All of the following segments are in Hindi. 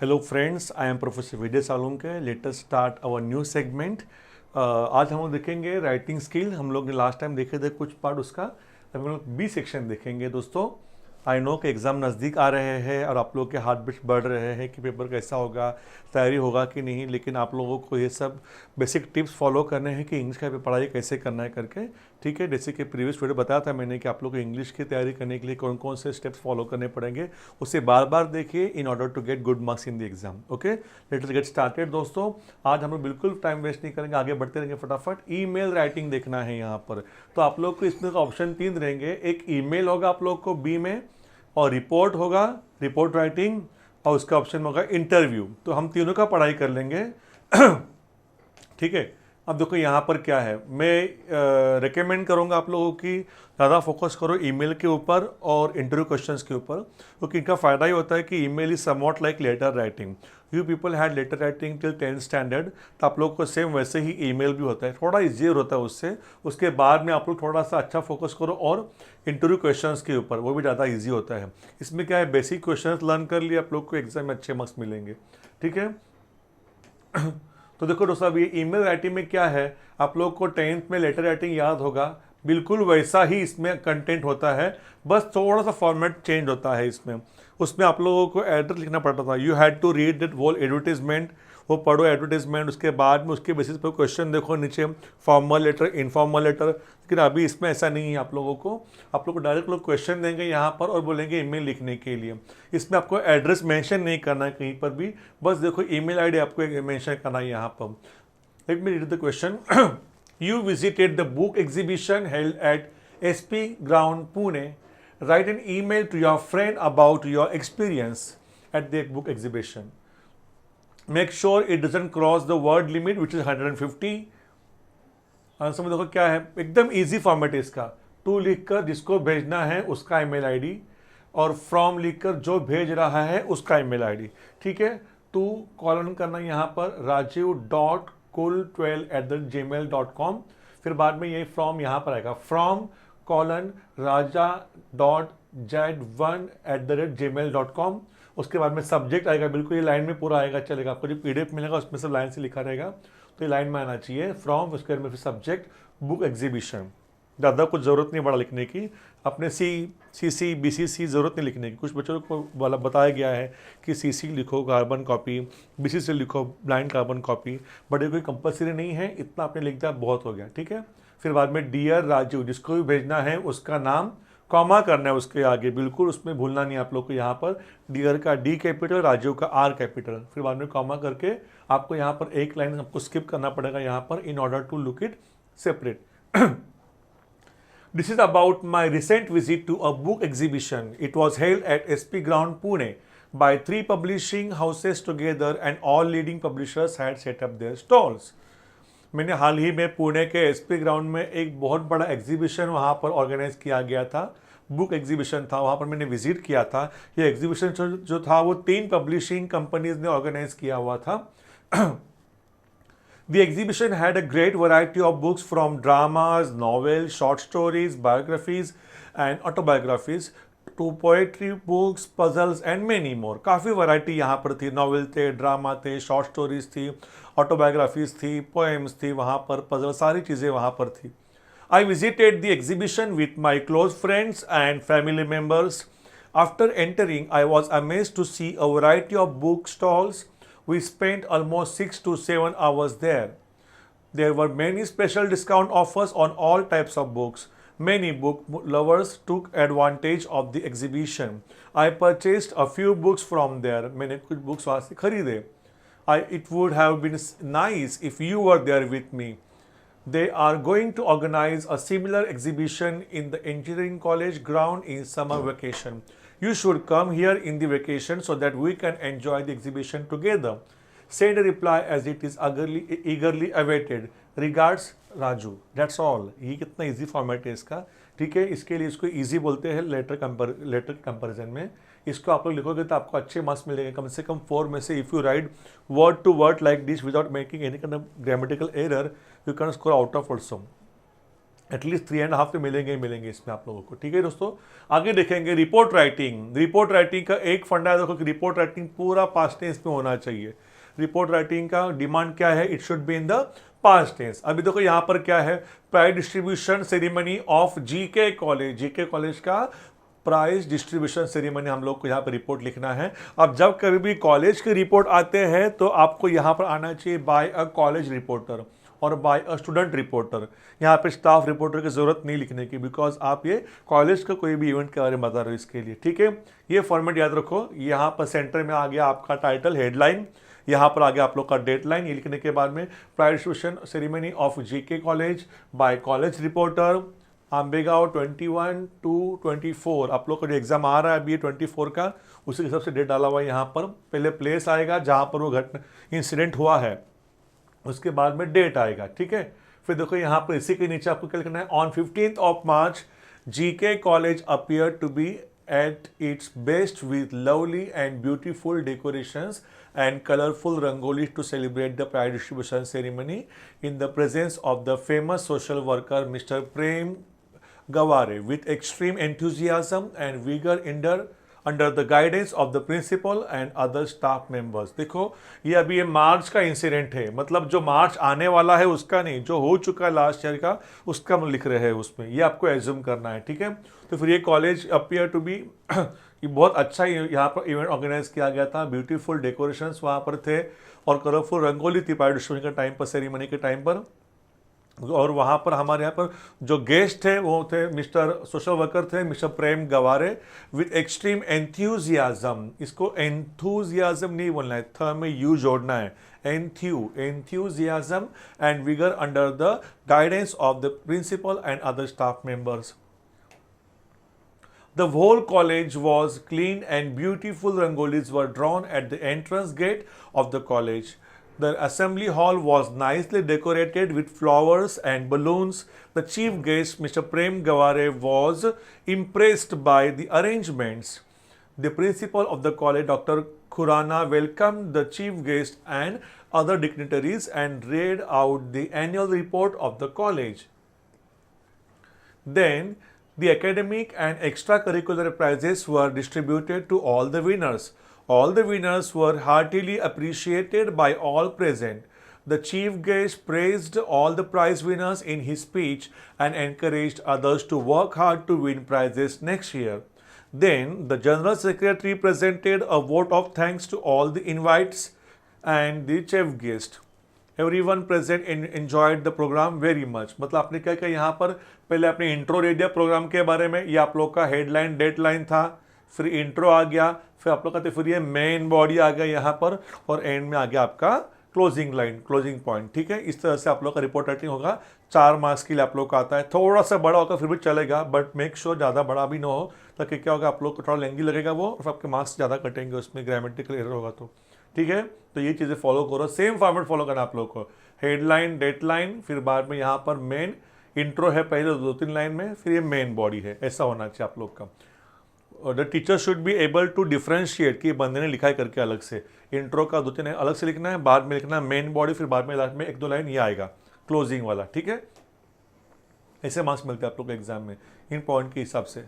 Hello friends, I am Professor Vijay Salunke. Let us start our new segment. आज हम लोग देखेंगे राइटिंग स्किल। हम लोग ने लास्ट टाइम देखे थे कुछ पार्ट उसका, अब हम लोग बी सेक्शन देखेंगे दोस्तों। आई नो कि एग्ज़ाम नज़दीक आ रहे हैं और आप लोग के हार्ट बीट बढ़ रहे हैं कि पेपर कैसा होगा, तैयारी होगा कि नहीं, लेकिन आप लोगों को ये सब बेसिक टिप्स फॉलो करने हैं कि इंग्लिश का पढ़ाई कैसे करना है करके। ठीक है, जैसे कि प्रीवियस वीडियो बताया था मैंने कि आप लोग को इंग्लिश की तैयारी करने के लिए कौन कौन से स्टेप्स फॉलो करने पड़ेंगे, उसे बार बार देखिए in order to get good marks in the exam. Okay, let us get started दोस्तों। आज हम लोग बिल्कुल टाइम वेस्ट नहीं करेंगे, आगे बढ़ते रहेंगे फटाफट। ईमेल राइटिंग देखना है यहाँ पर, तो आप लोग को इसमें ऑप्शन 3 रहेंगे। एक ईमेल होगा आप लोग को बी में, और रिपोर्ट होगा, रिपोर्ट राइटिंग, और उसका ऑप्शन होगा इंटरव्यू। तो हम तीनों का पढ़ाई कर लेंगे। ठीक है, अब देखो यहाँ पर क्या है, मैं रिकमेंड करूँगा आप लोगों की ज़्यादा फोकस करो ईमेल के ऊपर और इंटरव्यू क्वेश्चंस के ऊपर, क्योंकि इनका फ़ायदा ही होता है कि email is somewhat like letter writing. You people had letter writing till 10th standard, तो आप लोग को सेम वैसे ही ईमेल भी होता है, थोड़ा ईजियर होता है उससे। उसके बाद में आप लोग थोड़ा सा अच्छा फोकस करो और इंटरव्यू क्वेश्चंस के ऊपर, वो भी ज़्यादा ईजी होता है। इसमें क्या है, बेसिक क्वेश्चंस लर्न कर लिए, आप लोग को एग्जाम में अच्छे मार्क्स मिलेंगे। ठीक है, तो देखो दोस्तों, अब ये ईमेल राइटिंग में क्या है, आप लोग को 10th में लेटर राइटिंग याद होगा, बिल्कुल वैसा ही इसमें कंटेंट होता है, बस थोड़ा सा फॉर्मेट चेंज होता है इसमें। उसमें आप लोगों को एड्रेस लिखना पड़ता था, you had to read that whole advertisement, वो पढ़ो एडवर्टीजमेंट, उसके बाद में उसके बेसिस पर क्वेश्चन देखो नीचे, फॉर्मल लेटर, इनफॉर्मल लेटर। लेकिन अभी इसमें ऐसा नहीं है, आप लोगों को डायरेक्ट लोग क्वेश्चन देंगे यहाँ पर और बोलेंगे ईमेल लिखने के लिए। इसमें आपको एड्रेस मेंशन नहीं करना है कहीं पर भी, बस देखो ईमेल आईडी आपको मेंशन करना है यहाँ पर। Let me read the question. You visited the book exhibition held at SP Ground, Pune. Write an email to your friend about your experience at the book exhibition. Make sure it doesn't cross the word limit, which is 150. Answer में देखो क्या है, एकदम इजी फॉर्मेट है इसका। टू लिखकर जिसको भेजना है उसका ईमेल आईडी, और फ्रॉम लिखकर जो भेज रहा है उसका ईमेल आईडी। ठीक है, टू कॉलन करना यहाँ पर raju.kul12@gmail.com, फिर बाद में ये फ्रॉम यहाँ पर आएगा, फ्रॉम कॉलन raja.z1@gmail.com। उसके बाद में सब्जेक्ट आएगा, बिल्कुल ये लाइन में पूरा आएगा, चलेगा। आपको जो PDF मिलेगा उसमें सब लाइन से लिखा रहेगा, तो ये लाइन में आना चाहिए, फ्रॉम, उसके बाद में फिर सब्जेक्ट बुक एग्जीबिशन। ज़्यादा कुछ ज़रूरत नहीं बड़ा लिखने की, अपने CC BCC ज़रूरत नहीं लिखने की। कुछ बच्चों को बताया गया है कि CC लिखो कार्बन कॉपी, BCC लिखो ब्लाइंड कार्बन कॉपी, बट ये कोई कंपलसरी नहीं है, इतना आपने लिख दिया बहुत हो गया। ठीक है, फिर बाद में डियर राजू, जिसको भी भेजना है उसका नाम, कॉमा करना है उसके आगे, बिल्कुल उसमें भूलना नहीं आप लोग को। यहाँ पर डियर का D कैपिटल, राजू का R कैपिटल, फिर बाद में कॉमा करके आपको यहाँ पर एक लाइन आपको स्किप करना पड़ेगा यहाँ पर, in order to look it separate. This is about my recent visit to a book exhibition. It was held at SP Ground, Pune by 3 publishing houses together, and all leading publishers had set up their stalls. मैंने हाल ही में पुणे के SP ग्राउंड में एक बहुत बड़ा एग्जीबिशन वहाँ पर ऑर्गेनाइज किया गया था, बुक एग्जीबिशन था, वहाँ पर मैंने विजिट किया था। ये एग्जीबिशन जो था वो 3 पब्लिशिंग कंपनीज ने ऑर्गेनाइज किया हुआ था। The exhibition had a great variety of books from dramas, novels, short stories, biographies and autobiographies to poetry books, puzzles and many more. काफ़ी वैरायटी यहाँ पर थी, नॉवेल थे, ड्रामा थे, शॉर्ट स्टोरीज थी, ऑटोबायोग्राफीज थी, पोएम्स थी, वहाँ पर पजल, सारी चीज़ें वहाँ पर थी। I visited the exhibition with my close friends and family members. After entering, I was amazed to see a variety of book stalls. We spent almost 6 to 7 hours there. There were many special discount offers on all types of books. Many book lovers took advantage of the exhibition. I purchased a few books from there. मैंने कुछ books वहाँ से खरीदे। It would have been nice if you were there with me. They are going to organize a similar exhibition in the engineering college ground in summer vacation. You should come here in the vacation so that we can enjoy the exhibition together. Send a reply as it is eagerly awaited. Regards, Raju. That's all. ये कितना easy format है इसका। ठीक है, इसके लिए इसको easy बोलते हैं लेटर कंपैरिजन में। इसको आप लोग लिखोगे तो आपको अच्छे मार्क्स मिलेंगे, कम से कम 4 में से। If you write word to word like this without making any kind of grammatical error, you can score out of also. At least 3.5 तो मिलेंगे ही मिलेंगे इसमें आप लोगों को। ठीक है दोस्तों, आगे देखेंगे रिपोर्ट राइटिंग। रिपोर्ट राइटिंग का एक फंडा है देखो कि रिपोर्ट राइटिंग पूरा पास्ट टेंस में होना चाहिए। रिपोर्ट राइटिंग का डिमांड क्या है, it should be in the past tense. अभी देखो यहाँ पर क्या है, prize distribution ceremony of GK college. GK college का प्राइज डिस्ट्रीब्यूशन सेरेमनी हम लोग को यहाँ पर रिपोर्ट लिखना है। अब जब कभी भी कॉलेज की रिपोर्ट आते हैं तो आपको यहाँ पर आना चाहिए बाय अ कॉलेज रिपोर्टर और बाय अ स्टूडेंट रिपोर्टर। यहाँ पे स्टाफ रिपोर्टर की जरूरत नहीं लिखने की, बिकॉज आप ये कॉलेज का कोई भी इवेंट के बारे में बता रहे हो इसके लिए। ठीक है, ये फॉर्मेट याद रखो। यहाँ पर सेंटर में आ गया आपका टाइटल हेडलाइन, यहाँ पर आ गया आप लोग का डेडलाइन। ये लिखने के बाद में prize distribution ceremony of GK college by college reporter Ambegaon 21 to 24। आप लोग का जो एग्जाम आ रहा है अभी 24 का, उसी हिसाब से डेट डाला हुआ है यहाँ पर। पहले प्लेस आएगा जहाँ पर वो घटना इंसिडेंट हुआ है, उसके बाद में डेट आएगा। ठीक है, फिर देखो यहाँ पर इसी के नीचे आपको क्या लिखना है, on 15th March GK college appear to be at its best with lovely and beautiful decorations and colorful rangolis to celebrate the prize distribution ceremony in the presence of the famous social worker Mr. Prem Gaware with extreme enthusiasm and vigor under the guidance of the principal and other staff members। देखो ये अभी ये मार्च का इंसिडेंट है, मतलब जो मार्च आने वाला है उसका नहीं, जो हो चुका है लास्ट ईयर का उसका हम लिख रहे हैं उसमें, ये आपको एज्यूम करना है। ठीक है, तो फिर ये कॉलेज अपीयर टू बी ये बहुत अच्छा यहाँ पर इवेंट ऑर्गेनाइज किया गया था। ब्यूटीफुल डेकोरेशंस वहाँ पर थे और कलरफुल रंगोली थी प्राइज डिस्ट्रीब्यूशन के टाइम पर, सेरेमनी के टाइम पर। और वहाँ पर हमारे यहाँ पर जो गेस्ट थे वो थे मिस्टर सोशल वर्कर थे mister Prem Gaware with extreme enthusiasm. इसको एंथुजियाज्म नहीं बोलना है, थ में यू जोड़ना है, enthusiasm and vigour under the guidance of the principal and other staff members. The whole college was clean and beautiful rangolis were drawn at the entrance gate of the college. The assembly hall was nicely decorated with flowers and balloons. The chief guest, Mr. Prem Gaware, was impressed by the arrangements. The principal of the college, Dr. Khurana, welcomed the chief guest and other dignitaries and read out the annual report of the college. Then, the academic and extracurricular prizes were distributed to all the winners. All the winners were heartily appreciated by all present. The chief guest praised all the prize winners in his speech and encouraged others to work hard to win prizes next year. Then, the General Secretary presented a vote of thanks to all the invites and the chief guest. Everyone present enjoyed the programme very much. मतलब आपने क्या किया यहाँ पर, पहले आपने इंट्रो दे दिया प्रोग्राम के बारे में, ये आप लोग का हेडलाइन डेडलाइन था, फिर इंट्रो आ गया, फिर आप लोग का फिर ये मेन बॉडी आ गया यहाँ पर, और एंड में आ गया आपका क्लोजिंग लाइन, क्लोजिंग पॉइंट। ठीक है, इस तरह से आप लोग का रिपोर्ट राइटिंग होगा। 4 मार्क्स के लिए आप लोग का आता है। थोड़ा सा बड़ा होगा फिर भी चलेगा, बट मेक श्योर ज़्यादा बड़ा भी ना हो, ताकि क्या होगा आप लोग को थोड़ा लेंगी लगेगा वो, और आपके मार्क्स ज़्यादा कटेंगे उसमें, ग्रामेटिकल एरर होगा तो। ठीक है, तो ये चीज़ें फॉलो करो, सेम फॉर्मेट फॉलो करना आप लोग को, हेडलाइन डेडलाइन, फिर बाद में यहाँ पर मेन इंट्रो है पहले 2-3 लाइन में, फिर ये मेन बॉडी है, ऐसा होना चाहिए आप लोग का। और the teacher should be able to differentiate कि बंदे ने लिखा है करके अलग से, इंट्रो का 2-3 अलग से लिखना है, बाद में लिखना है मेन बॉडी, फिर बाद में लास्ट में 1-2 लाइन ये आएगा क्लोजिंग वाला। ठीक है, ऐसे मार्क्स मिलते हैं आप लोग को एग्जाम में इन पॉइंट के हिसाब से।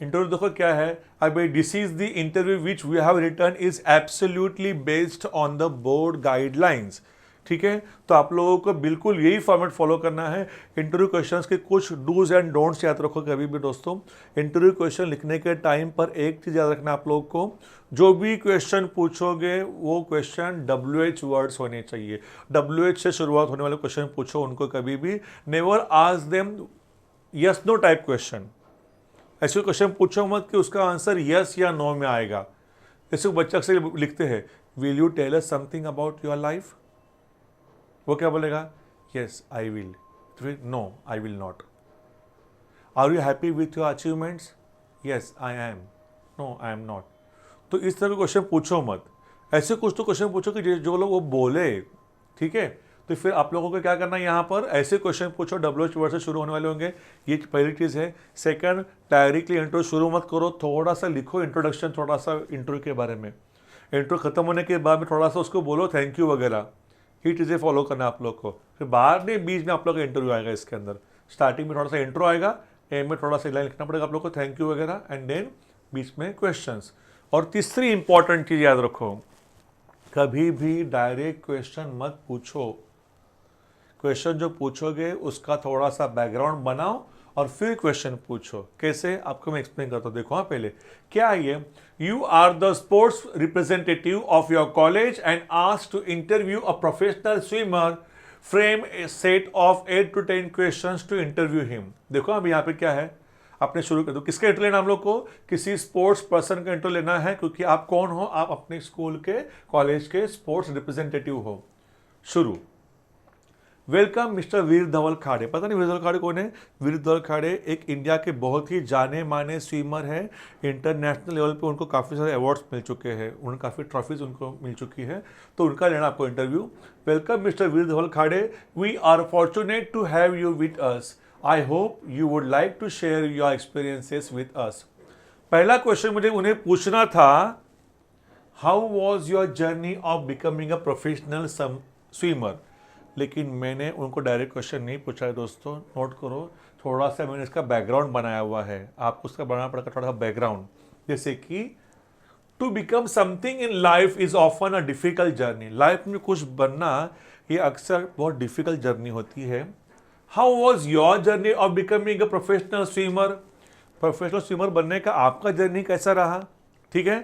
इंटरव्यू देखो क्या है, अब this is the interview which we have written is absolutely based on the board guidelines. ठीक है, तो आप लोगों को बिल्कुल यही फॉर्मेट फॉलो करना है। इंटरव्यू क्वेश्चंस के कुछ डूज एंड डोंट्स याद रखो कभी भी दोस्तों। इंटरव्यू क्वेश्चन लिखने के टाइम पर एक चीज़ याद रखना आप लोगों को, जो भी क्वेश्चन पूछोगे वो क्वेश्चन WH वर्ड्स होने चाहिए। WH से शुरुआत होने वाले क्वेश्चन पूछो उनको कभी भी, never ask them yes no type question. ऐसे क्वेश्चन पूछो मत कि उसका आंसर यस या नो में आएगा। ऐसे बच्चे अक्सर लिखते हैं, will you tell us something about your life, वो क्या बोलेगा, यस आई विल, फिर no I will not. Are you happy with your achievements, yes I am, no I am not. तो इस तरह के क्वेश्चन पूछो मत, ऐसे कुछ तो क्वेश्चन पूछो कि जो लोग वो बोले। ठीक है, तो फिर आप लोगों को क्या करना है, यहाँ पर ऐसे क्वेश्चन पूछो WH वर्ड से शुरू होने वाले होंगे, ये पहली चीज़ है। सेकंड, डायरेक्टली इंट्रो शुरू मत करो, थोड़ा सा लिखो इंट्रोडक्शन, थोड़ा सा इंट्रो के बारे में। इंट्रो खत्म होने के बाद में थोड़ा सा उसको बोलो थैंक यू वगैरह, ये चीज़ें फॉलो करना आप लोग को। फिर बाद में बीच में आप लोग का इंटरव्यू आएगा इसके अंदर, स्टार्टिंग में थोड़ा सा इंट्रो आएगा, एंड में थोड़ा सा लाइन लिखना पड़ेगा आप लोग को, थैंक यू वगैरह, एंड देन बीच में क्वेश्चंस। और तीसरी इंपॉर्टेंट चीज याद रखो, कभी भी डायरेक्ट क्वेश्चन मत पूछो। क्वेश्चन जो पूछोगे उसका थोड़ा सा बैकग्राउंड बनाओ और फिर क्वेश्चन पूछो। कैसे, आपको मैं एक्सप्लेन करता हूँ। देखो हाँ, पहले क्या है ये, you are the sports representative of your college and asked to interview a professional swimmer, frame a set of 8 to 10 questions to interview him. देखो अब यहाँ पे क्या है, आपने शुरू कर दो, किसका इंटरव्यू लेना हम लोग को, किसी स्पोर्ट्स पर्सन का इंटरव्यू लेना है, क्योंकि आप कौन हो, आप अपने स्कूल के कॉलेज के स्पोर्ट्स रिप्रेजेंटेटिव हो। शुरू, वेलकम मिस्टर वीर धवल खाड़े। पता नहीं वीर धवल खाड़े कौन है? वीर धवल खाड़े एक इंडिया के बहुत ही जाने माने स्विमर हैं। इंटरनेशनल लेवल पे उनको काफ़ी सारे अवार्ड्स मिल चुके हैं, उन्हें काफ़ी ट्रॉफीज उनको मिल चुकी है, तो उनका लेना आपको interview. Welcome mister Veer Dhawal Khade, we are fortunate to have you with us. I hope you would like to share your experiences with us. पहला क्वेश्चन मुझे उन्हें पूछना था, how was your journey of becoming a professional swimmer. लेकिन मैंने उनको डायरेक्ट क्वेश्चन नहीं पूछा है दोस्तों, नोट करो, थोड़ा सा मैंने इसका बैकग्राउंड बनाया हुआ है, आपको उसका बनाना पड़ेगा थोड़ा सा बैकग्राउंड। जैसे कि to become something in life is often a difficult journey. Life में कुछ बनना ये अक्सर बहुत डिफिकल्ट जर्नी होती है। How was your journey of becoming a professional swimmer. Professional swimmer बनने का आपका जर्नी कैसा रहा, ठीक है।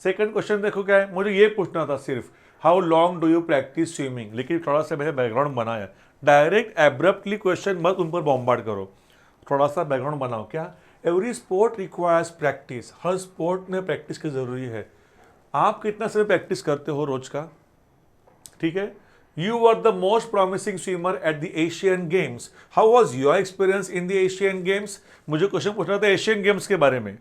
सेकंड क्वेश्चन देखो क्या है, मुझे ये पूछना था सिर्फ, how long do you practice swimming. लेकिन थोड़ा सा मैंने बैकग्राउंड बनाया, डायरेक्ट एब्रप्टली क्वेश्चन मत उन पर बॉम्बार्ड करो, थोड़ा सा बैकग्राउंड बनाओ। क्या, एवरी स्पोर्ट रिक्वायर्स प्रैक्टिस। हर स्पोर्ट में प्रैक्टिस की जरूरी है। आप कितना समय प्रैक्टिस करते हो रोज का, ठीक है। You were the most promising swimmer at the Asian games. How was your experience in the Asian games. मुझे क्वेश्चन पूछना था एशियन गेम्स के बारे में,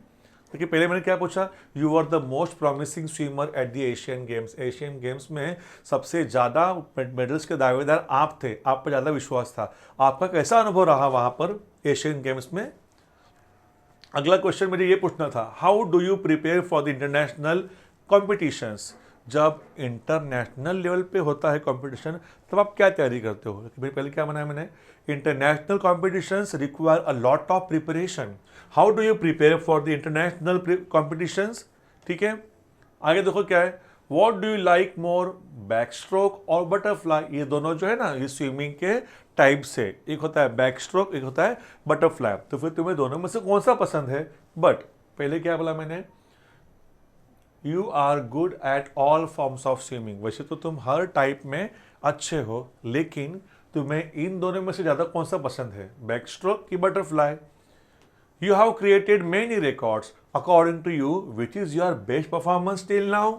क्योंकि पहले मैंने क्या पूछा, you are the most promising swimmer at the Asian Games. Asian Games में सबसे ज़्यादा मेडल्स के दावेदार आप थे, आप पर ज़्यादा विश्वास था। आपका कैसा अनुभव रहा वहाँ पर एशियन गेम्स में। अगला क्वेश्चन मुझे ये पूछना था, how do you prepare for the international competitions. जब इंटरनेशनल लेवल पे होता है कंपटीशन, तब आप क्या तैयारी करते हो। पहले क्या बनाया मैंने, international competitions require a lot of preparation. How do you prepare for the international competitions, ठीक है। आगे देखो क्या है, what do you like more, back stroke और बटरफ्लाई। ये दोनों जो है ना, ये स्विमिंग के टाइप से, एक होता है बैक स्ट्रोक, एक होता है बटरफ्लाई। तो फिर तुम्हें दोनों में से कौन सा पसंद है। बट पहले क्या बोला मैंने, you are good at all forms of swimming. वैसे तो तुम हर टाइप में अच्छे हो, लेकिन तुम्हें इन दोनों में से ज़्यादा कौन सा पसंद है, बैक स्ट्रोक की butterfly. You have created many records, according to you which is your best performance till now.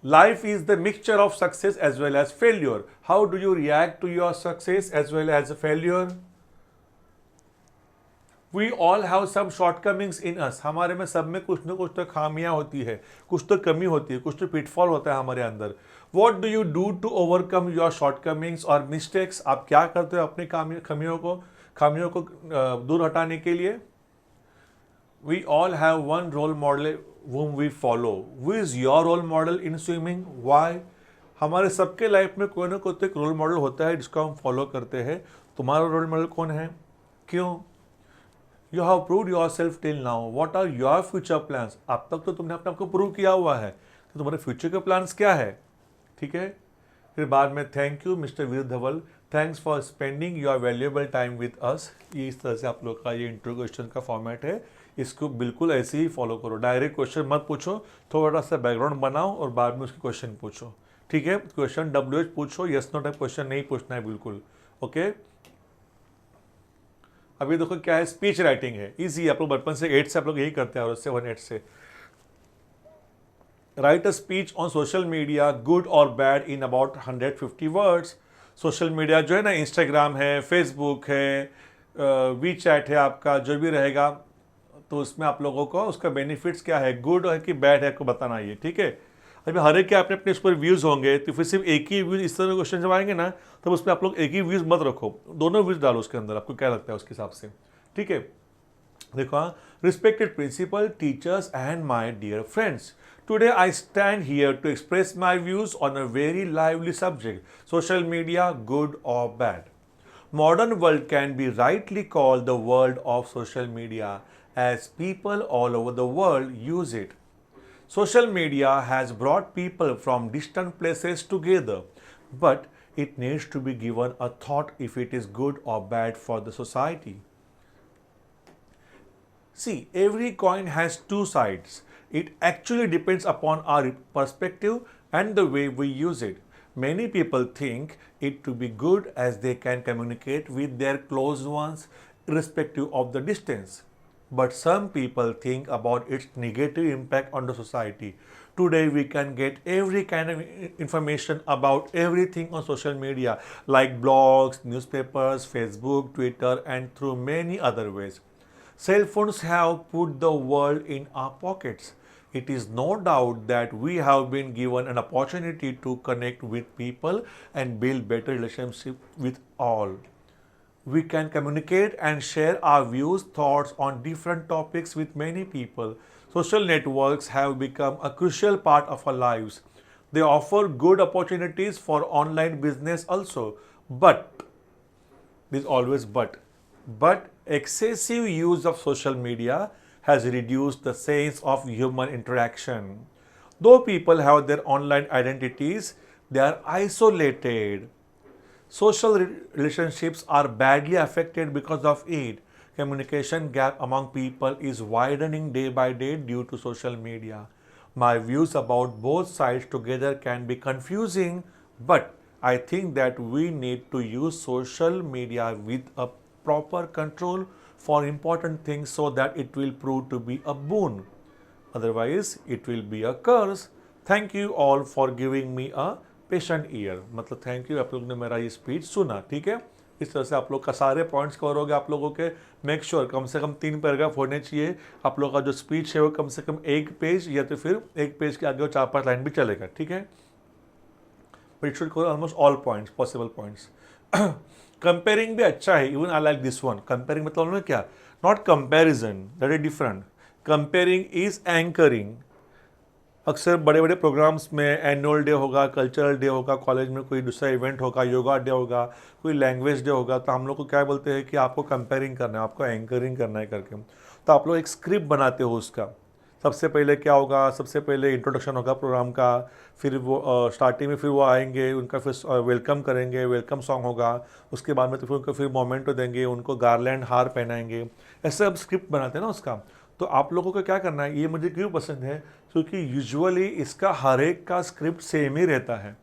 Life is the mixture of success as well as failure. How do you react to your success as well as failure? We all have some shortcomings in us. हमारे में सब में कुछ ना कुछ तो खामियां होती है, कुछ तो कमी होती है, कुछ तो पिटफॉल होता है हमारे अंदर। What do you do to overcome your shortcomings or mistakes? आप क्या करते हो अपनी खामियों को दूर हटाने के लिए। We all have one role model whom we follow. Who is your role model in swimming? Why? हमारे सबके लाइफ में कोई ना कोई तो एक रोल मॉडल होता है जिसको हम फॉलो करते हैं। तुम्हारा रोल मॉडल कौन है, क्यों। You have proved yourself till now, what are your future plans. अब तक तो तुमने अपने आप को प्रूव किया हुआ है कि तुम्हारे फ्यूचर के प्लान्स क्या है, ठीक है। फिर बाद में thank you mister Veer Dhawal, thanks for spending your valuable time with us. ये इस तरह से आप लोग का ये इंटरव्यू क्वेश्चन का फॉर्मेट है, इसको बिल्कुल ऐसे ही फॉलो करो। डायरेक्ट क्वेश्चन मत पूछो, थोड़ा सा बैकग्राउंड बनाओ और बाद में उसके क्वेश्चन पूछो, ठीक है। क्वेश्चन WH पूछो, यस नो टाइप क्वेश्चन नहीं पूछना है बिल्कुल, ओके। अभी देखो क्या है, स्पीच राइटिंग है, इजी। आप लोग बचपन से 8 से आप लोग यही करते हैं, और 7-8 से। Write a speech on social media, good और bad, in about 150 words. Social media जो है ना, इंस्टाग्राम है, फेसबुक है, वी चैट है, आपका जो भी रहेगा, तो उसमें आप लोगों को उसका बेनिफिट्स क्या है, गुड है कि बैड है, आपको बताना ये, ठीक है। अभी हर एक के अपने अपने उस पर व्यूज़ होंगे, तो फिर सिर्फ एक ही व्यूज़ इस तरह क्वेश्चन जब आएंगे ना, तब उसमें आप लोग एक ही व्यूज़ मत रखो, दोनों व्यूज़ डालो उसके अंदर, आपको क्या लगता है उसके हिसाब से, ठीक है। देखो, respected principal, teachers and my dear friends, today I stand here to express my views on a very lively subject, social media, good और bad. Modern world can be rightly called the world of social media as people all over the world use it. Social media has brought people from distant places together, but it needs to be given a thought if it is good or bad for the society. See, every coin has two sides. It actually depends upon our perspective and the way we use it. Many people think it to be good as they can communicate with their close ones irrespective of the distance. But some people think about its negative impact on the society. Today we can get every kind of information about everything on social media like blogs, newspapers, Facebook, Twitter and through many other ways. Cell phones have put the world in our pockets. It is no doubt that we have been given an opportunity to connect with people and build better relationships with all. We can communicate and share our views, thoughts on different topics with many people. Social networks have become a crucial part of our lives. They offer good opportunities for online business also. But there's always but excessive use of social media has reduced the sense of human interaction. Though people have their online identities, they are isolated. Social relationships are badly affected because of it. Communication gap among people is widening day by day due to social media. My views about both sides together can be confusing, but I think that we need to use social media with a proper control for important things so that it will prove to be a boon. Otherwise, it will be a curse. Thank you all for giving me a patient year. मतलब थैंक यू आप लोग ने मेरा ये स्पीच सुना. ठीक है, इस तरह से आप लोग का सारे पॉइंट्स कवर हो गए आप लोगों के. मेक श्योर कम से कम 3 पैराग्राफ होने चाहिए. आप लोग का जो स्पीच है वो कम से कम 1 पेज या तो फिर 1 पेज के आगे वो 4-5 लाइन भी चलेगा. ठीक है, but it should cover almost all points, possible points. Comparing भी अच्छा है. Even I like this one. Comparing मतलब उन्होंने क्या, not comparison, that is different. Comparing is anchoring. अक्सर बड़े बड़े प्रोग्राम्स में एनुअल डे होगा, कल्चरल डे होगा, कॉलेज में कोई दूसरा इवेंट होगा, योगा डे होगा, कोई लैंग्वेज डे होगा, तो हम लोग को क्या बोलते हैं कि आपको कंपेयरिंग करना है, आपको एंकरिंग करना है करके. तो आप लोग एक स्क्रिप्ट बनाते हो उसका. सबसे पहले क्या होगा, सबसे पहले इंट्रोडक्शन होगा प्रोग्राम का, फिर वो स्टार्टिंग में फिर वो आएंगे, उनका फिर वेलकम करेंगे, वेलकम सॉन्ग होगा. उसके बाद में तो फिर उनको फिर मोमेंटो देंगे, उनको गार्लैंड हार पहनाएंगे. ऐसे अब स्क्रिप्ट बनाते हैं ना उसका. तो आप लोगों को क्या करना है, ये मुझे क्यों पसंद है, क्योंकि यूजुअली इसका हर एक का स्क्रिप्ट सेम ही रहता है.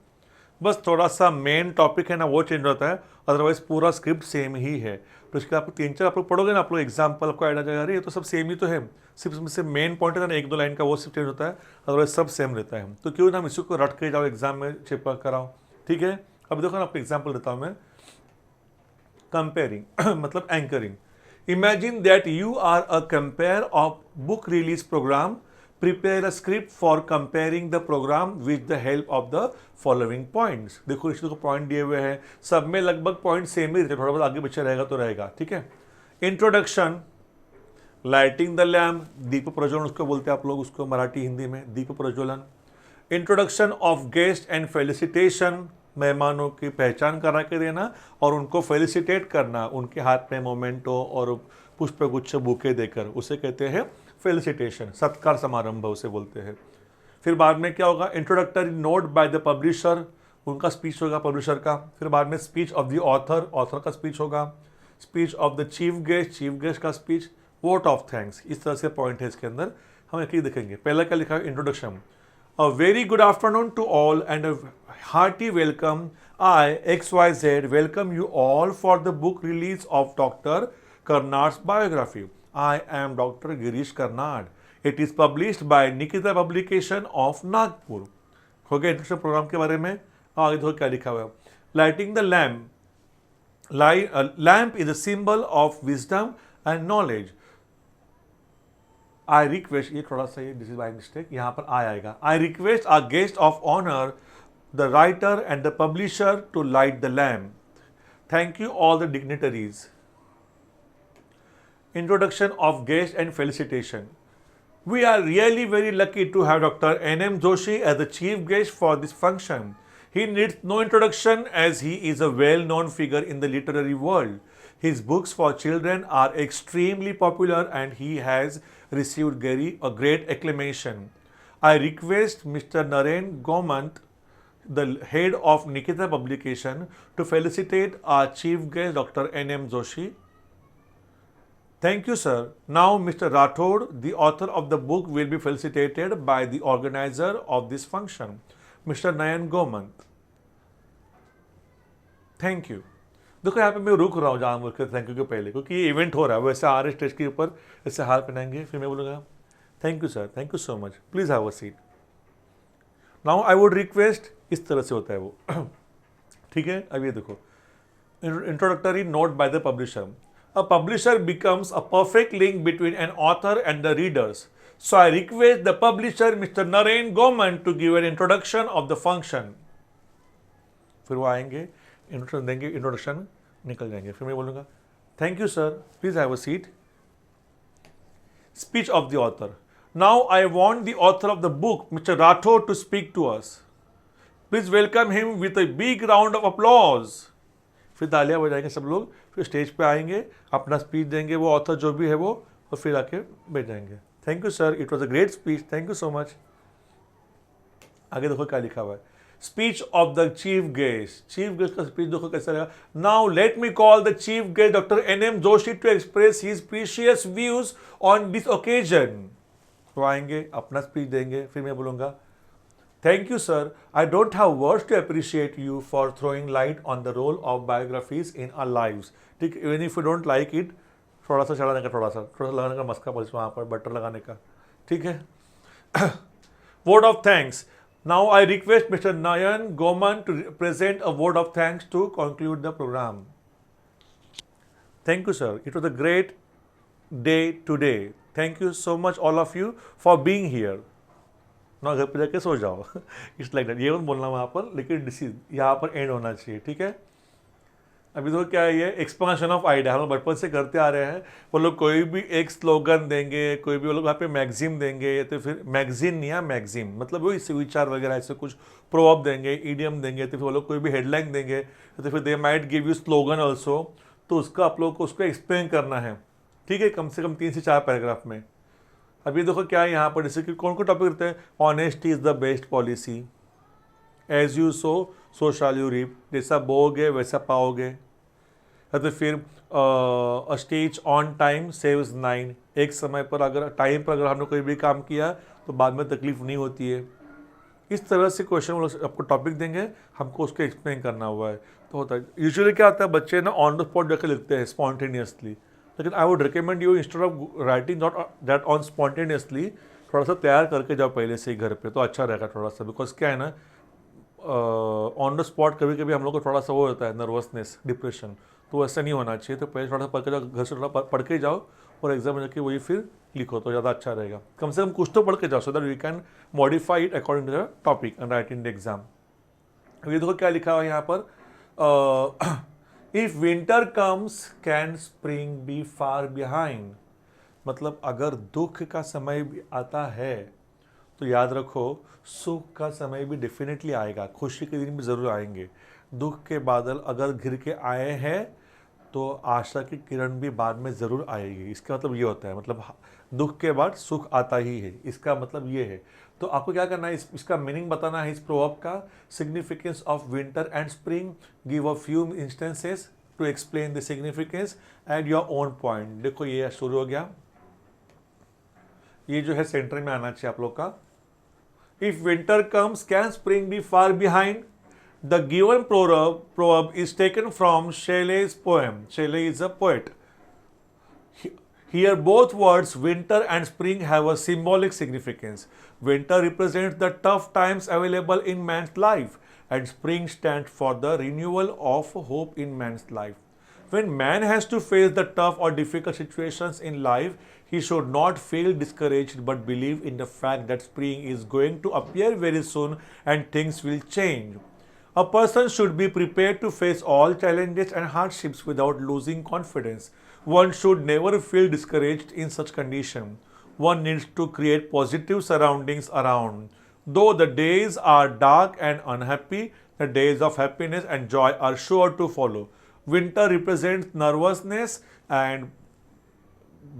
बस थोड़ा सा मेन टॉपिक है ना वो चेंज होता है, अदरवाइज पूरा स्क्रिप्ट सेम ही है. तो इसके आपको 3-4 आप लोग पढ़ोगे ना, आप लोग एग्जाम्पल आपको आइडिया जाएगा, अरे ये तो सब सेम ही तो है. सिर्फ इसमें से मेन पॉइंट है ना 1-2 लाइन का, वो सिर्फ चेंज होता है, अदरवाइज सब सेम रहता है. तो क्यों ना हम इसी को रट के जाओ, एग्जाम में चिपका कराओ. ठीक है, अब देखो ना आपको एग्जाम्पल देता हूँ मैं. कंपेयरिंग मतलब anchoring. Imagine that you are a compare of book release program. Prepare a script for comparing the program with the help of the following points. देखो इसको को पॉइंट दिए हुए हैं, सब में लगभग पॉइंट सेम ही रहते, थोड़ा बहुत आगे पीछे रहेगा तो रहेगा. ठीक है. इंट्रोडक्शन, लाइटिंग द लैम्प, दीप प्रज्वलन उसको बोलते हैं आप लोग, उसको मराठी हिंदी में दीप प्रज्वलन. Introduction of guest and felicitation, मेहमानों की पहचान करा के देना और उनको फेलिसिटेट करना, उनके हाथ में मोमेंटो और पुष्पगुच्छ बुके देकर, उसे कहते हैं फेलिसिटेशन, सत्कार समारंभ उसे बोलते हैं. फिर बाद में क्या होगा, introductory note by the publisher, उनका स्पीच होगा पब्लिशर का. फिर बाद में speech of the author, author का स्पीच होगा. Speech of the chief guest, chief guest का स्पीच. Vote of thanks. इस तरह से पॉइंट है इसके अंदर. हम एक ही देखेंगे. पहला क्या लिखा है, introduction. A very good afternoon to all and a hearty welcome. I, XYZ, welcome you all for the book release of Dr. Karnad's biography. I am Dr. Girish Karnad. It is published by Nikita Publication of Nagpur. हो गया इंट्रोडक्शन प्रोग्राम के बारे में. आगे देखो क्या लिखा हुआ है. Lighting the lamp. Lamp is a symbol of wisdom and knowledge. I request, ये थोड़ा सा ये दिस इज बाय मिस्टेक, यहाँ पर आएगा. I request our guest of honour the writer and the publisher to light the lamp. Thank you all the dignitaries. Introduction of guest and felicitation. We are really very lucky to have Dr. N.M. Joshi as the chief guest for this function. He needs no introduction as he is a well-known figure in the literary world. His books for children are extremely popular and he has received a great acclamation. I request Mr. Naren Gomant, the head of Nikita Publication, to felicitate our chief guest Dr. N.M. Joshi. Thank you, sir. Now, Mr. Rathod, the author of the book, will be felicitated by the organizer of this function, Mr. Nayan Gomant. Thank you. देखो यहाँ पे मैं रुक रहा हूँ जानबूझ के थैंक यू के पहले, क्योंकि ये इवेंट हो रहा है। वैसे आ रहे स्टेज के ऊपर ऐसे हार पहनाएंगे, फिर मैं बोलूँगा thank you sir, thank you so much, please have a seat. Now I would request, इस तरह से होता है वो। ठीक है, अब ये देखो, introductory note by the publisher. A publisher becomes a perfect link between an author and the readers. So I request the publisher, Mr. Naren Goman, to give an introduction of the function. फिर वो आएंगे, इंट्रोडक्शन देंगे, इंट्रोडक्शन निकल जाएंगे। फिर मैं बोलूँगा thank you sir, please have a seat. Speech of the author. Now I want the author of the book, mister Rathore, to speak to us. Please welcome him with a big round of applause. फिर तालियां बजाएंगे सब लोग, फिर स्टेज पे आएंगे, अपना स्पीच देंगे वो ऑथर जो भी है वो, और फिर आके बैठ जाएंगे। Thank you sir, it was a great speech, thank you so much. आगे देखो क्या लिखा हुआ है, speech of the chief guest. Chief guest का स्पीच देखो कैसा रहेगा। Now let me call the chief guest doctor N.M. Joshi to express his precious views on this occasion. वो आएंगे, अपना स्पीच देंगे, फिर मैं बोलूँगा Thank you, sir. I don't have words to appreciate you for throwing light on the role of biographies in our lives. ठीक, even if you don't like it, थोड़ा सा चढ़ाने का, थोड़ा सा लगाने का मस्का बस वहाँ पर बटर लगाने का, ठीक है। Word of thanks. Now I request Mr. Nayan Goman to present a word of thanks to conclude the program. Thank you, sir. It was a great day today. Thank you so much, all of you, for being here. ना घर पे जाके सो जाओ। इट्स लाइक दैट, ये मत बोलना वहाँ पर, लेकिन डिसीज यहाँ पर एंड होना चाहिए, ठीक है। अभी तो क्या है, ये एक्सपांशन ऑफ आइडिया हम लोग बचपन से करते आ रहे हैं। वो लोग कोई भी एक स्लोगन देंगे, कोई भी वो लोग वहाँ पे मैगजीन देंगे, या तो फिर मैगजीन नहीं है मैगजीन, मतलब वही सुविचार वगैरह ऐसे कुछ प्रोवर्ब देंगे, ईडियम देंगे, तो फिर वो लोग कोई भी हेडलाइन देंगे, तो फिर they might give you slogan also. तो उसका आप लोग को उसको एक्सप्लेन करना है, ठीक है, कम से कम 3 से 4 पैराग्राफ में। अभी देखो क्या है यहाँ पर, जैसे कि कौन कौन टॉपिक रहते हैं। Honesty is the best policy, as you sow shall you reap, जैसा बोओगे वैसा पाओगे। या तो फिर a stage on time saves 9, एक समय पर अगर टाइम पर अगर हमने कोई भी काम किया तो बाद में तकलीफ नहीं होती है। इस तरह से क्वेश्चन आपको टॉपिक देंगे, हमको उसको एक्सप्लेन करना हुआ है। तो होता है यूजुअली क्या होता है, बच्चे ना ऑन द स्पॉट जाकर लिखते हैं स्पॉन्टेनियसली, लेकिन I would recommend you instead of writing not that on spontaneously, थोड़ा सा तैयार करके जाओ पहले से ही घर पे, तो अच्छा रहेगा थोड़ा सा। बिकॉज क्या है ना, ऑन द स्पॉट कभी कभी हम लोग को थोड़ा सा वो होता है नर्वसनेस, डिप्रेशन, तो ऐसा नहीं होना चाहिए। तो पहले थोड़ा सा पढ़ के जाओ, घर से थोड़ा पढ़ के जाओ, और एग्जाम में जाके वही फिर लिखो तो ज़्यादा अच्छा रहेगा। कम से कम कुछ तो पढ़ के जाओ, so that we can modify it according to the topic and write in the exam. ये देखो क्या लिखा हुआ है यहाँ पर, if winter comes can spring be far behind. मतलब अगर दुख का समय भी आता है तो याद रखो सुख का समय भी डेफिनेटली आएगा, खुशी के दिन भी ज़रूर आएंगे। दुख के बादल अगर घिर के आए हैं तो आशा की किरण भी बाद में ज़रूर आएगी। इसका मतलब ये होता है, मतलब दुख के बाद सुख आता ही है, इसका मतलब ये है। तो आपको क्या करना है, इसका मीनिंग बताना है, इस प्रोवर्ब का significance of winter and spring, give a few instances to explain the significance and your own point. देखो ये शुरू हो गया, ये जो है सेंटर में आना चाहिए आप लोग का। If winter comes can spring be far behind. The given proverb is taken from Shelley's poem. Shelley is a poet. Here both words winter and spring have a symbolic significance. Winter represents the tough times available in man's life, and spring stands for the renewal of hope in man's life. When man has to face the tough or difficult situations in life, he should not feel discouraged but believe in the fact that spring is going to appear very soon and things will change. A person should be prepared to face all challenges and hardships without losing confidence. One should never feel discouraged in such condition. One needs to create positive surroundings around. Though the days are dark and unhappy, the days of happiness and joy are sure to follow. Winter represent nervousness and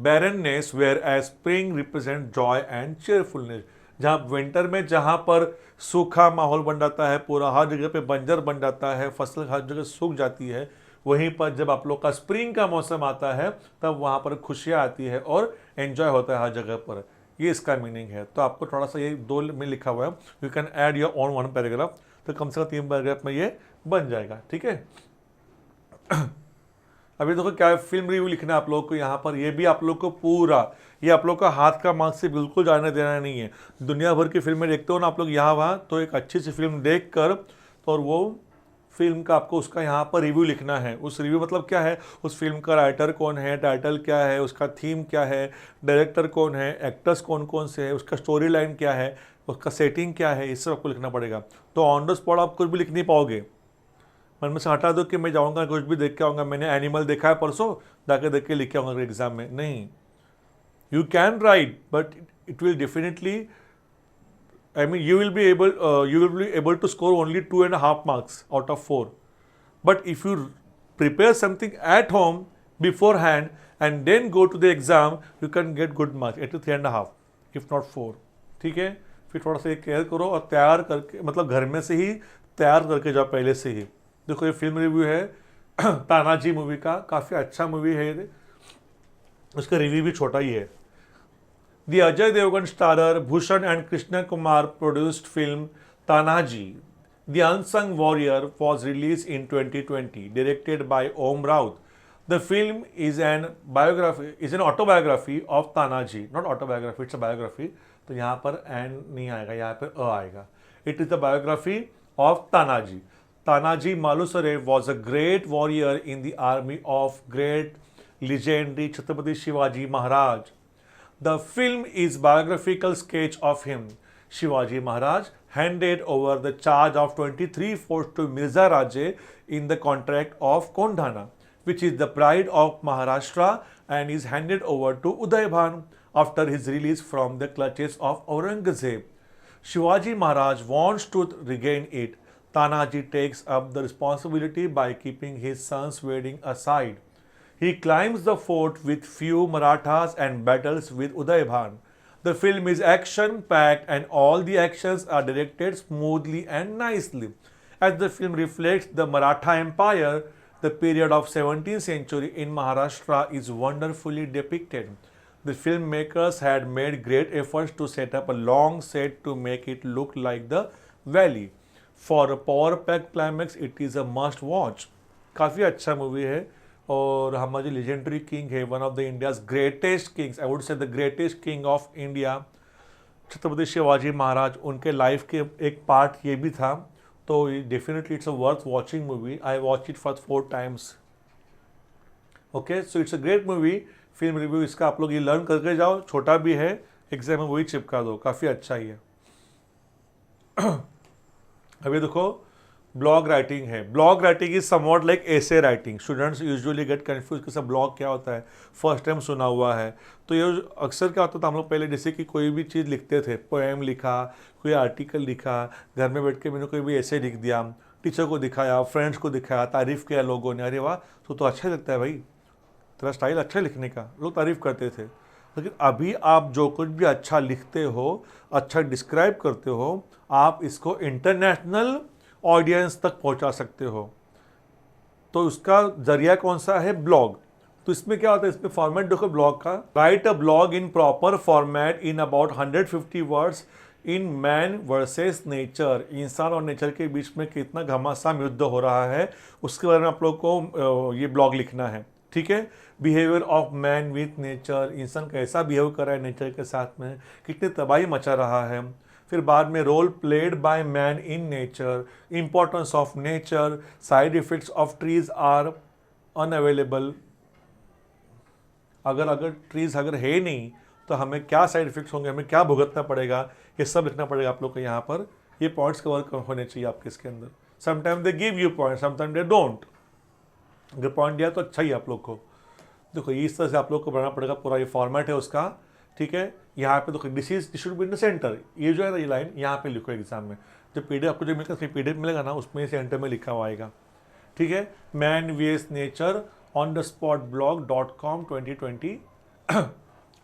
barrenness, whereas spring represent joy and cheerfulness. जहाँ विंटर में जहाँ पर सूखा माहौल बन जाता है, पूरा हर जगह पे बंजर बन जाता है, फसल हर जगह सूख जाती है, वहीं पर जब आप लोग का स्प्रिंग का मौसम आता है तब वहाँ पर खुशियाँ आती है और एंजॉय होता है हर जगह पर. ये इसका मीनिंग है. तो आपको थोड़ा सा ये दो में लिखा हुआ है, you can add your own one paragraph, तो कम से कम 3 पैराग्राफ में ये बन जाएगा. ठीक है. अभी देखो क्या फिल्म रिव्यू लिखना है आप लोग को यहाँ पर. ये भी आप लोग को पूरा, ये आप लोग का हाथ का मार्क्स से बिल्कुल जाने देना नहीं है. दुनिया भर की फिल्में देखते हो ना आप लोग यहाँ वहाँ, तो एक अच्छी सी फिल्म देख कर तो और वो फिल्म का आपको उसका यहाँ पर रिव्यू लिखना है. उस रिव्यू मतलब क्या है, उस फिल्म का राइटर कौन है, टाइटल क्या है, उसका थीम क्या है, डायरेक्टर कौन है, एक्टर्स कौन कौन से है, उसका स्टोरी लाइन क्या है, उसका सेटिंग क्या है, इस सब आपको लिखना पड़ेगा. तो ऑन द स्पॉट आप कुछ भी लिख नहीं पाओगे. मन में से हटा दो कि मैं जाऊंगा कुछ भी देख के आऊँगा, मैंने एनिमल देखा है परसों, जाके देख के लिख के आऊँगा एग्जाम में. नहीं, you can write but it will definitely, I mean, you will be able to score only 2.5 marks out of 4. But if you prepare something at home beforehand and then go to the exam, you can get good marks, at 3.5, if not 4. ठीक है. फिर थोड़ा सा केयर करो और तैयार करके, मतलब घर में से ही तैयार करके जाओ पहले से ही. देखो ये फिल्म रिव्यू है तानाजी मूवी का, काफ़ी अच्छा मूवी है ये. उसका रिव्यू भी छोटा ही है. The Ajay Devgan starrer Bhushan and Krishna Kumar produced film Tanaji, The Unsung Warrior, was released in 2020, directed by Om Raut. The film is an autobiography of Tanaji, not autobiography, it's a biography. तो यहाँ पर एन नहीं आएगा, यहाँ पर अ आएगा. It is the biography of Tanaji. Tanaji Malusare was a great warrior in the army of great legendary Chhatrapati Shivaji Maharaj. The film is biographical sketch of him. Shivaji Maharaj handed over the charge of 23 forts to Mirza Raje in the contract of Kondhana, which is the pride of Maharashtra, and is handed over to Udaybhan after his release from the clutches of Aurangzeb. Shivaji Maharaj wants to regain it. Tanaji takes up the responsibility by keeping his son's wedding aside. He climbs the fort with few Marathas and battles with Udaybhan. The film is action-packed and all the actions are directed smoothly and nicely. As the film reflects the Maratha Empire, the period of 17th century in Maharashtra is wonderfully depicted. The filmmakers had made great efforts to set up a long set to make it look like the valley. For a power-packed climax, it is a must-watch. काफ़ी अच्छा मूवी है और हमारे लेजेंडरी किंग है, one of the India's greatest kings, I would say the greatest king of India, Chhatrapati Shivaji Maharaj, उनके लाइफ के एक पार्ट ये भी था. तो definitely it's a worth watching movie. I watch it for 4 times. Okay, so it's a great movie. Film review इसका आप लोग ये लर्न करके जाओ, छोटा भी है, एग्जाम में वही चिपका दो, काफ़ी अच्छा ही है. अभी देखो ब्लॉग राइटिंग है. Blog writing is somewhat like essay writing. Students usually get confuse कि सब ब्लॉग क्या होता है, फर्स्ट टाइम सुना हुआ है. तो ये अक्सर क्या होता था, हम लोग पहले जैसे कि कोई भी चीज़ लिखते थे, पोएम लिखा, कोई आर्टिकल लिखा, घर में बैठ के मैंने कोई भी ऐसे लिख दिया, टीचर को दिखाया, फ्रेंड्स को दिखाया, तारीफ़ किया लोगों ने, अरे वाह तो अच्छा लगता है भाई, तेरा स्टाइल अच्छा लिखने का, लोग तारीफ़ करते थे. लेकिन अभी आप जो कुछ भी अच्छा लिखते हो, अच्छा डिस्क्राइब करते हो, आप इसको इंटरनेशनल ऑडियंस तक पहुंचा सकते हो. तो उसका जरिया कौन सा है, ब्लॉग. तो इसमें क्या होता है, इसमें फॉर्मेट देखो ब्लॉग का. Right a blog in proper format in about 150 words in man versus nature. इंसान और नेचर के बीच में कितना घमासान युद्ध हो रहा है, उसके बारे में आप लोग को ये ब्लॉग लिखना है. ठीक है. Behaviour of man with nature, इंसान कैसा बिहेव कर रहा है नेचर के साथ में, कितनी तबाही मचा रहा है. फिर बाद में role played by man in nature, importance of nature, side effects of trees are unavailable. अगर ट्रीज अगर है नहीं तो हमें क्या साइड इफेक्ट्स होंगे, हमें क्या भुगतना पड़ेगा, ये सब लिखना पड़ेगा आप लोग को. यहाँ पर ये पॉइंट्स कवर होने चाहिए आपके इसके अंदर. Sometime they give you point, sometime they don't. अगर पॉइंट दिया तो अच्छा ही आप लोग को. देखो इस तरह से आप लोग को बनाना पड़ेगा, पूरा ये फॉर्मेट है उसका. ठीक है. यहाँ पे तो disease should be in the centre, ये जो है ना ये लाइन यहाँ पे लिखो एग्जाम में, जब पीडीएफ आपको जो मिलेगा पीडीएफ मिलेगा ना उसमें सेंटर में लिखा हुआ आएगा, ठीक है। Man VS nature on the spot blog.com 2020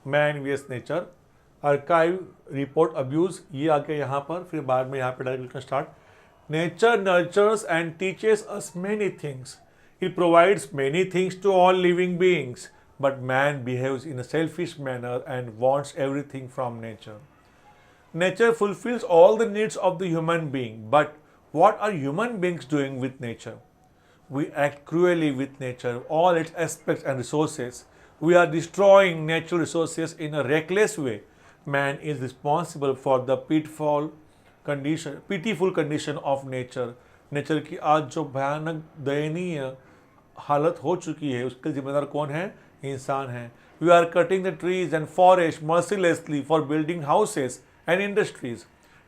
man VS nature archive report abuse, ये आ गया यहाँ पर, फिर बाद में यहाँ पे direct start. Nature nurtures and teaches us many things, it provides many things to all living beings, but man behaves in a selfish manner and wants everything from nature. Nature fulfills all the needs of the human being, but what are human beings doing with nature? We act cruelly with nature, all its aspects and resources. We are destroying natural resources in a reckless way. Man is responsible for the pitiful condition of nature. Nature की आज जो भयानक दयनीय हालत हो चुकी है उसके जिम्मेदार कौन है? इंसान है। We are cutting the trees and forests mercilessly for building houses and industries.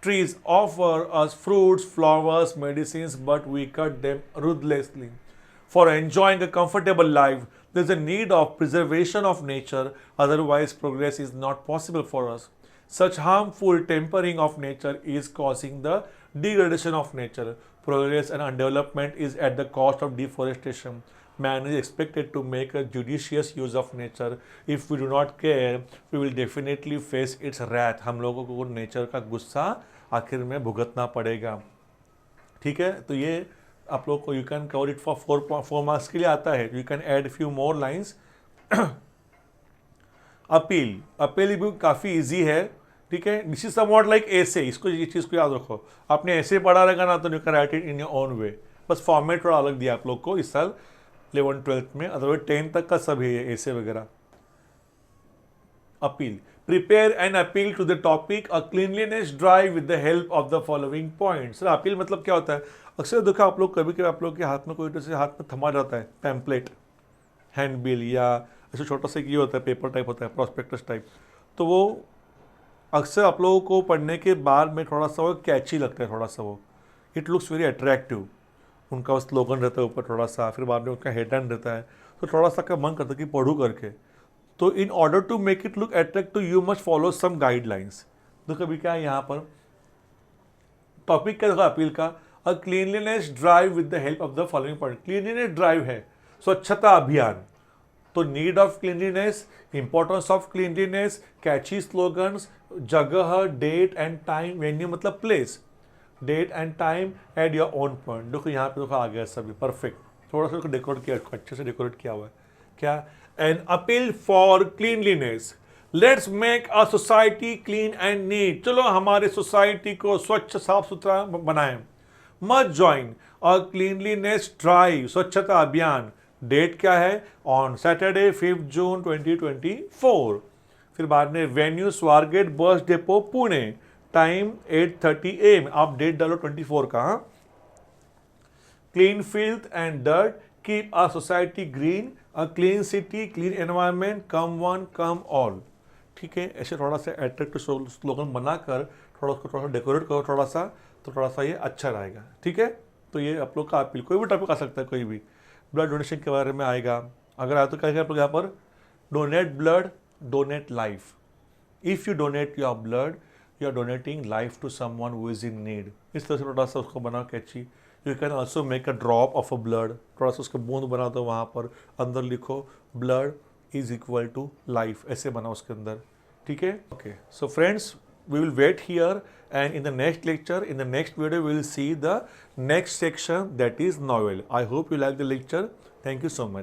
Trees offer us fruits, flowers, medicines, but we cut them ruthlessly. For enjoying a comfortable life, there is a need of preservation of nature, otherwise progress is not possible for us. Such harmful tempering of nature is causing the degradation of nature. Progress and development is at the cost of deforestation. Man is expected to make a judicious use of nature. If we do not care, we will definitely face its wrath. हम लोगों को नेचर का गुस्सा आखिर में भुगतना पड़ेगा, ठीक है। तो ये आप लोग को you can cover it for 4 marks के लिए आता है। You can add few more lines. Appeal भी काफ़ी ईजी है, ठीक है। दिस इज समवॉट लाइक ऐसे, इसको ये चीज़ को याद रखो। आपने ऐसे पढ़ा रहेगा ना तो you can write it in your own way, बस फॉर्मेट थोड़ा अलग दिया आप लोग को इस साल 11th-12th में, अदरवाइज 10th तक का सब है ऐसे वगैरह। Appeal, prepare an appeal to the topic a cleanliness drive with the help of the following points. Sir appeal मतलब क्या होता है? अक्सर देखा आप लोग कभी कभी आप लोग के हाथ में कोई तो से हाथ में थमा रहता है पैम्पलेट, हैंडबिल या ऐसे छोटा सा ये होता है, पेपर टाइप होता है, प्रॉस्पेक्टस टाइप। तो वो अक्सर आप लोगों को पढ़ने के बाद में थोड़ा सा वो कैची लगता है, थोड़ा सा वो इट लुक्स वेरी अट्रैक्टिव। उनका स्लोगन रहता है ऊपर थोड़ा सा, फिर बाद में उनका हेडलाइन रहता है, तो थोड़ा सा का मन करता है कि पढ़ूँ करके। तो in order to make it look attractive you must follow some guidelines. तो कभी क्या है यहाँ पर टॉपिक क्या था अपील का? A cleanliness drive with the help of the following point. Cleanliness drive है, स्वच्छता अभियान। तो need of cleanliness, importance of cleanliness, catchy slogans, जगह, डेट एंड टाइम, वेन्यू मतलब place, date and time at your own point. देखो यहाँ पे देखो आ गया सभी परफेक्ट। थोड़ा सा डेकोरेट किया, अच्छे से डेकोरेट किया हुआ है। क्या? An appeal for cleanliness, let's make a society clean and neat. चलो हमारे सोसाइटी को स्वच्छ साफ सुथरा बनाएं। Must join a cleanliness drive, स्वच्छता अभियान। डेट क्या है? On Saturday 5 June 2024। फिर बाद में venue Swargate bus depot Pune, time 8:30 AM। आप डेट डालो 24 का। Clean filth and dirt, keep our society green, a clean city, clean environment, come one come all. ठीक है, ऐसे थोड़ा सा अट्रैक्टिव स्लोगन बनाकर थोड़ा सा डेकोरेट करो थोड़ा सा, तो थोड़ा सा ये अच्छा रहेगा। ठीक है, तो ये आप लोग का अपील, कोई भी टॉपिक आ सकता है, कोई भी। ब्लड डोनेशन के बारे में आएगा, अगर आए तो क्या आप लोग यहाँ पर donate blood, donate life. If you donate your blood you are donating life to someone who is in need. इस तरह से थोड़ा सा उसको बनाओ catchy. You can also make a drop of a blood, थोड़ा सा उसका बूंद बना दो, वहाँ पर अंदर लिखो blood is equal to life, ऐसे बनाओ उसके अंदर। ठीक है, okay. So friends, we will wait here, and in the next lecture, in the next video, we will see the next section, that is novel. I hope you like the lecture. Thank you so much.